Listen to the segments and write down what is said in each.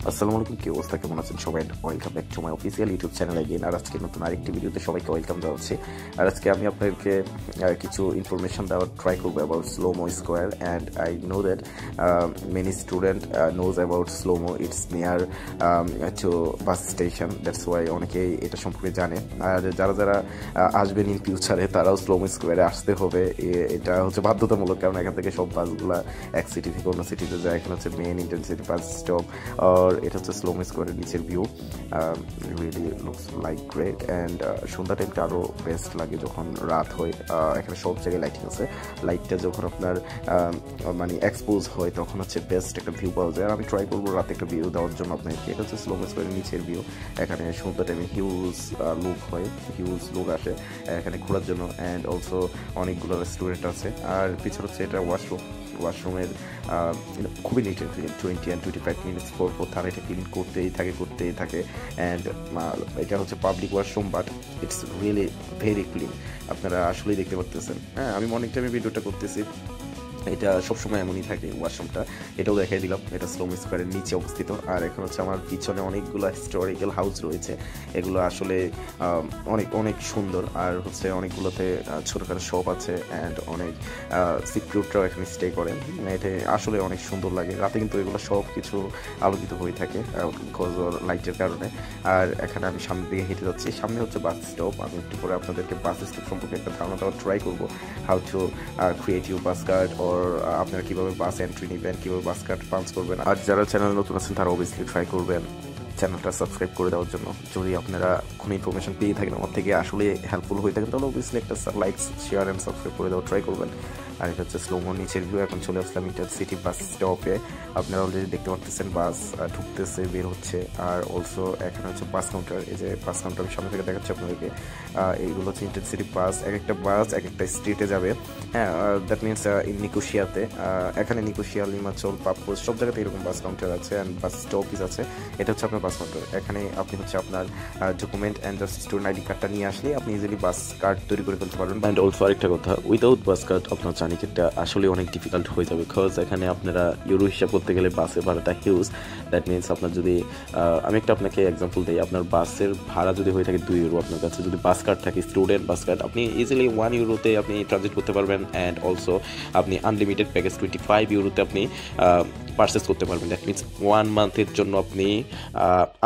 আসসালামু আলাইকুম, কি অবস্থা, কেমন আছেন সবাই? Welcome back to my official YouTube channel again. আর আজকে নতুন আরেকটি ভিডিওতে সবাইকে ওয়েলকাম জানাচ্ছি। আর আজকে আমি আপনাদেরকে কিছু ইনফরমেশন দেওয়ার ট্রাই করবো about slo-mo square. And I know that many student nose about slo-mo. It's near to bus station, that's why অনেকেই এটা সম্পর্কে জানে। আর যারা যারা আসবেন ইন ফিউচারে তারাও স্লোমো স্কোয়ারে আসতে হবে। এটা হচ্ছে বাধ্যতামূলক, কারণ এখান থেকে সব বাসগুলো এক সিটি থেকে অন্য সিটিতে যায়। এখানে হচ্ছে মেন ইন্টেন্সিটি বাস স্টপ। আর এটা হচ্ছে স্লোমো স্কোয়ারের নিচের view. Really looks like great. And সন্ধ্যা টাইমটা আরও বেস্ট লাগে যখন রাত হয়। এখানে সব জায়গায় লাইটিং আছে। লাইটটা যখন আপনার মানে এক্সপোজ হয় তখন হচ্ছে বেস্ট একটা ভিউ পাওয়া যায়। আর আমি ট্রাই করবো রাতে একটা ভিউ দেওয়ার জন্য আপনাকে। এটা হচ্ছে স্লোমো স্কোয়ারের নিচের ভিউ। এখানে সন্ধ্যা টাইমে হিউজ লুক হয়, হিউজ লুক আসে এখানে ঘোরার জন্য। অ্যান্ড অলসো অনেকগুলো রেস্টুরেন্ট আছে। আর পিছনে হচ্ছে এটা ওয়াশরুমের খুবই neat and clean. 20 and 25 minutes পর তারা এটা ক্লিন করতেই থাকে। অ্যান্ড এটা হচ্ছে public washroom, but it's really very clean. আপনারা আসলেই দেখতে পারতেছেন। হ্যাঁ, আমি মর্নিং টাইমে ভিডিওটা করতেছি, এটা সবসময় এমনই থাকে ওয়াশরুমটা। এটাও দেখাই দিলাম, এটা স্লোমো স্কোয়ারের নিচে অবস্থিত। আর এখন হচ্ছে আমার পিছনে অনেকগুলো হিস্টোরিক্যাল হাউস রয়েছে। এগুলো আসলে অনেক অনেক সুন্দর। আর হচ্ছে অনেকগুলোতে ছোটোখাটো শপ আছে। অ্যান্ড অনেক সিকিউরিটিরাও এখানে স্টে করেন। এটা আসলে অনেক সুন্দর লাগে। রাতে কিন্তু এগুলো সব কিছু আলোকিত হয়ে থাকে বিকজ লাইটের কারণে। আর এখানে আমি সামনের দিকে হেঁটে যাচ্ছি। সামনে হচ্ছে বাস স্টপ। আমি একটু পরে আপনাদেরকে বাস স্টপ সম্পর্কে একটা ধারণা দেওয়ার ট্রাই করবো, how to create you bus card, আপনারা কীভাবে বাস এন্ট্রি নেবেন, কীভাবে বাস কার্ড পাঞ্চ করবেন। আর যারা চ্যানেল নতুন আছেন তারা অবভিয়াসলি ট্রাই করবেন চ্যানেলটা সাবস্ক্রাইব করে দেওয়ার জন্য। যদি আপনারা কোনো ইনফরমেশন পেয়ে থাকেন আমার থেকে, আসলে হেল্পফুল হয়ে থাকেন, তাহলে অবভিয়াসলি একটা লাইক, শেয়ার অ্যান্ড সাবস্ক্রাইব করে দেওয়ার ট্রাই করবেন। আর এটা হচ্ছে স্লোমো নিচের ভিউ। এখন চলে আসলাম ইন্টারসিটি বাস স্টপে। আপনারা অলরেডি দেখতে পাচ্ছেন বাস ঢুকতেছে, বের হচ্ছে। আর অলসো এখানে হচ্ছে বাস কাউন্টার। এই যে বাস কাউন্টার আমি সামনে থেকে দেখাচ্ছি আপনাদেরকে। এইগুলো হচ্ছে ইন্টারসিটি বাস। এক একটা বাস এক একটা স্ট্রিটে যাবে। হ্যাঁ, দ্যাট মিনস ইন নিকোশিয়াতে, এখানে নিকোশিয়া, লিমাচল, পাপ্পোস সব জায়গাতে এরকম বাস কাউন্টার আছে অ্যান্ড বাস স্টপিস আছে। এটা হচ্ছে আপনার বাস কাউন্টার। এখানে আপনি হচ্ছে আপনার ডকুমেন্ট অ্যান্ড স্টুডেন্ট আইডি কার্ডটা নিয়ে আসলে আপনি ইজিলি বাস কার্ড তৈরি করে ফেলতে পারবেন। অ্যান্ড অলসো আরেকটা কথা, উইদাউট বাস কার্ড আপনার জার্নিটা আসলে অনেক ডিফিকাল্ট হয়ে যাবে। বিকজ এখানে আপনারা ইউরো হিসাব করতে গেলে বাসের ভাড়াটা হিউজ। দ্যাট মিনস আপনার যদি আমি একটা আপনাকে এক্সাম্পল দিই, আপনার বাসের ভাড়া যদি হয়ে থাকে 2 ইউরো, আপনার কাছে যদি বাস কার্ড থাকে, স্টুডেন্ট বাস কার্ড, আপনি ইজিলি 1 ইউরোতে আপনি ট্রানজিট করতে পারবেন। অ্যান্ড অলসো আপনি আনলিমিটেড প্যাকেজ 25 ইউরোতে আপনি পারচেস করতে পারবেন। দ্যাট মিনস 1 মান্থের জন্য আপনি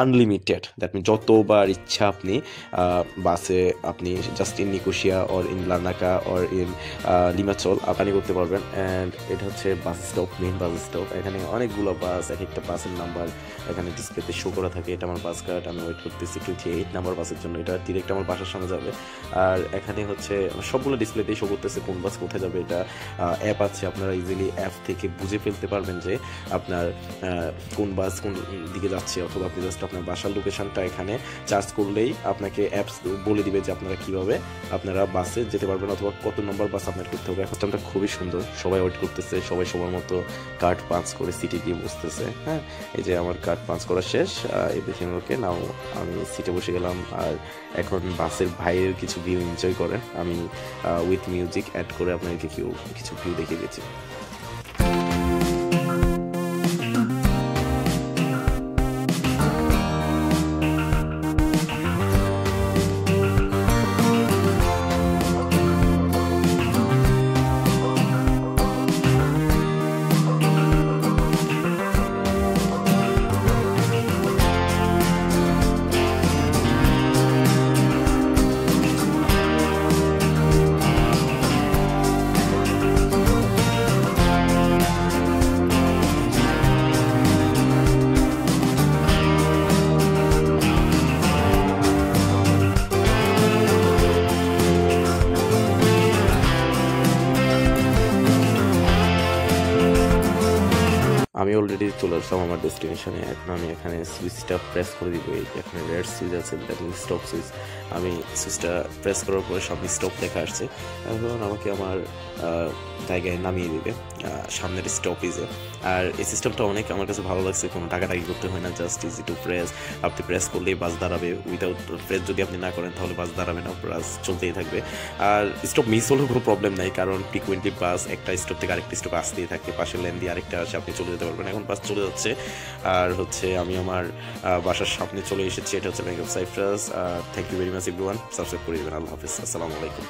আনলিমিটেড, দ্যাট মিনস যতবার ইচ্ছা আপনি বাসে আপনি just in Nicosia or in Larnaca or in Limassol আপনি করতে পারবেন। অ্যান্ড এটা হচ্ছে bus stop, main bus stop. এখানে অনেকগুলো বাস, এক একটা বাসের নাম্বার এখানে ডিসপ্লেতে শো করা থাকে। এটা আমার বাস কার্ড, আমি ওয়েট করতেছি 28 নাম্বার বাসের জন্য। এটা ডিরেক্ট আমার বাসার সামনে যাবে। আর এখানে হচ্ছে সবগুলো ডিসপ্লেতেই শো করতেছে কোন বাস কোথায় যাবে। এটা অ্যাপ আছে, আপনারা ইজিলি অ্যাপ থেকে বুঝে ফেলতে পারবেন যে আপনার কোন বাস কোন দিকে যাচ্ছে। অথবা আপনি জাস্ট আপনার বাসার লোকেশনটা এখানে চার্জ করলেই আপনাকে অ্যাপস বলে দিবে যে আপনারা কীভাবে আপনারা বাসে যেতে পারবেন অথবা কত নম্বর বাস আপনার করতে হবে। এখন সিস্টেমটা খুবই সুন্দর, সবাই ওয়েট করতেছে, সবাই সবার মতো কার্ড পাঞ্চ করে সিটে গিয়ে বসতেছে। হ্যাঁ, এই যে আমার কার্ড পাঞ্চ করা শেষ, এভরিথিং ওকে। নাও আমি সিটে বসে গেলাম। আর এখন বাসের বাইরের কিছু ভিউ এনজয় করেন। আমি উইথ মিউজিক অ্যাড করে আপনাদেরকে কিছু ভিউ দেখিয়ে দিয়েছি। আমি অলরেডি চলে আসলাম আমার ডেস্টিনেশনে। এখন আমি এখানে সুইচটা প্রেস করে দিব। এই এখানে রেড সুইচ আছে, দ্যাট মিনস স্টপ সুইচ। আমি সুইচটা প্রেস করার পরে সামনে স্টপ লেখা আসছে। এখন আমাকে আমার জায়গায় নামিয়ে দেবে। সামনের স্টপেজে। আর এই সিস্টেমটা অনেক আমার কাছে ভালো লাগছে, কোনো টাকাটাকি করতে হয় না, জাস্ট ইজি টু প্রেস। আপনি প্রেস করলেই বাস দাঁড়াবে, উইদাউট প্রেস যদি আপনি না করেন তাহলে বাস দাঁড়াবে না, বাস চলতেই থাকবে। আর স্টপ মিস হলেও কোনো প্রবলেম নাই, কারণ ফ্রিকুয়েন্টলি বাস একটা স্টপ থেকে আরেকটা স্টপ আসতেই থাকে, পাশের লেন দিয়ে আরেকটা আসে, আপনি চলে যেতে পারবেন। এখন বাস চলে যাচ্ছে। আর হচ্ছে আমি আমার বাসার সামনে চলে এসেছি, এটা হচ্ছে bank of Cyprus. Thank you very much everyone, subscribe করে দেবেন। আল্লাহ হাফিজ, আসসালামু আলাইকুম।